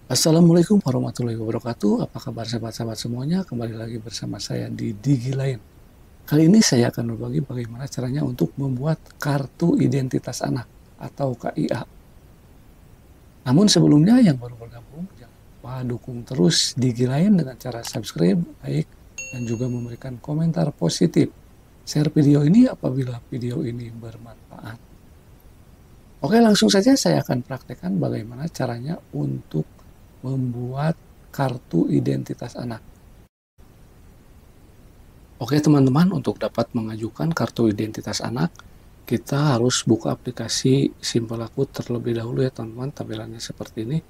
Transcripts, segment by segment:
Assalamualaikum warahmatullahi wabarakatuh. Apa kabar sahabat-sahabat semuanya? Kembali lagi bersama saya di Digi Lain. Kali ini saya akan berbagi bagaimana caranya untuk membuat kartu identitas anak atau KIA. Namun sebelumnya yang baru bergabung, jangan lupa dukung terus Digi Lain dengan cara subscribe, like, dan juga memberikan komentar positif. Share video ini apabila video ini bermanfaat. Oke, langsung saja saya akan praktekkan bagaimana caranya untuk membuat kartu identitas anak. Oke teman-teman, untuk dapat mengajukan kartu identitas anak, kita harus buka aplikasi Simpel Aku terlebih dahulu ya teman-teman. Tampilannya seperti ini.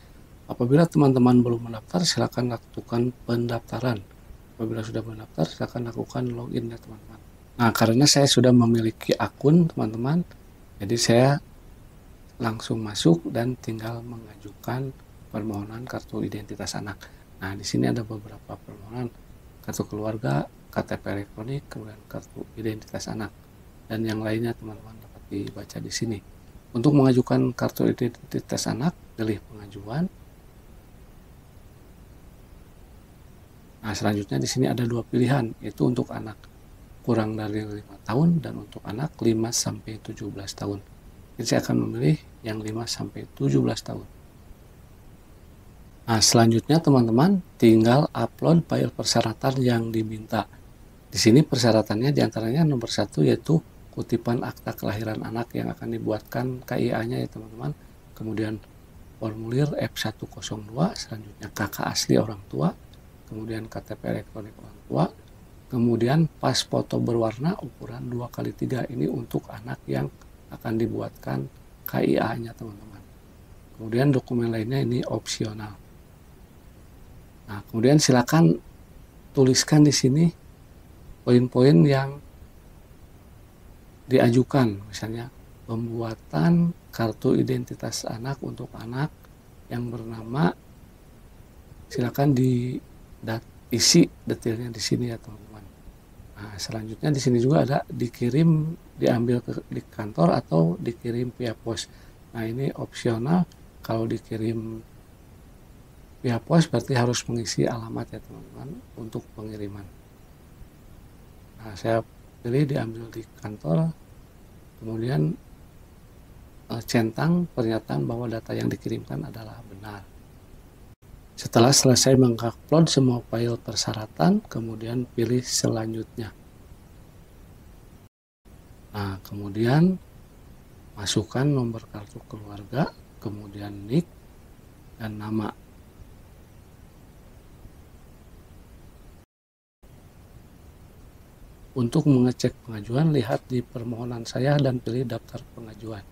Apabila teman-teman belum mendaftar, silakan lakukan pendaftaran. Apabila sudah mendaftar, silakan lakukan login ya teman-teman. Nah, karena saya sudah memiliki akun teman-teman, jadi saya langsung masuk dan tinggal mengajukan permohonan kartu identitas anak. Nah, di sini ada beberapa permohonan: kartu keluarga, KTP elektronik, kemudian kartu identitas anak, dan yang lainnya teman-teman dapat dibaca di sini. Untuk mengajukan kartu identitas anak, pilih pengajuan. Nah, selanjutnya di sini ada dua pilihan, yaitu untuk anak kurang dari 5 tahun dan untuk anak 5 sampai 17 tahun. Jadi saya akan memilih yang 5 sampai 17 tahun. Nah, selanjutnya teman-teman tinggal upload file persyaratan yang diminta. Di sini persyaratannya diantaranya nomor 1 yaitu kutipan akta kelahiran anak yang akan dibuatkan KIA-nya ya teman-teman. Kemudian formulir F102, selanjutnya kakak asli orang tua, kemudian KTP elektronik orang tua, kemudian pas foto berwarna ukuran 2x3, ini untuk anak yang akan dibuatkan KIA-nya teman-teman. Kemudian dokumen lainnya ini opsional. Nah, kemudian silakan tuliskan di sini poin-poin yang diajukan, misalnya pembuatan kartu identitas anak untuk anak yang bernama, silakan isi detailnya di sini ya teman-teman. Nah, selanjutnya di sini juga ada dikirim, diambil di kantor atau dikirim via pos. Nah, ini opsional. Kalau dikirim via pos berarti harus mengisi alamat ya teman-teman untuk pengiriman. Nah, saya pilih diambil di kantor, kemudian centang pernyataan bahwa data yang dikirimkan adalah benar. Setelah selesai mengupload semua file persyaratan, kemudian pilih selanjutnya. Nah, kemudian masukkan nomor kartu keluarga, kemudian NIK dan nama. Untuk mengecek pengajuan, lihat di permohonan saya dan pilih daftar pengajuan.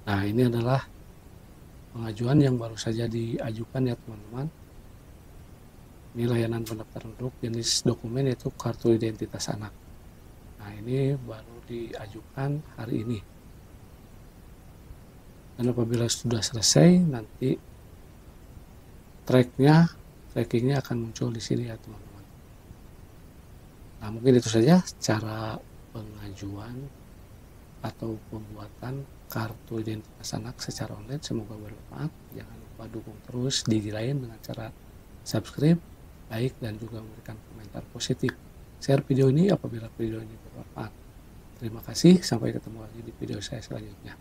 Nah, ini adalah pengajuan yang baru saja diajukan ya teman-teman. Ini layanan pendaftaran untuk jenis dokumen yaitu kartu identitas anak. Nah, ini baru diajukan hari ini. Dan apabila sudah selesai, nanti trackingnya akan muncul di sini ya teman-teman. Nah, mungkin itu saja cara pengajuan atau pembuatan kartu identitas anak secara online. Semoga bermanfaat. Jangan lupa dukung terus Digi Lain dengan cara subscribe, like, dan juga memberikan komentar positif. Share video ini apabila video ini bermanfaat. Terima kasih, sampai ketemu lagi di video saya selanjutnya.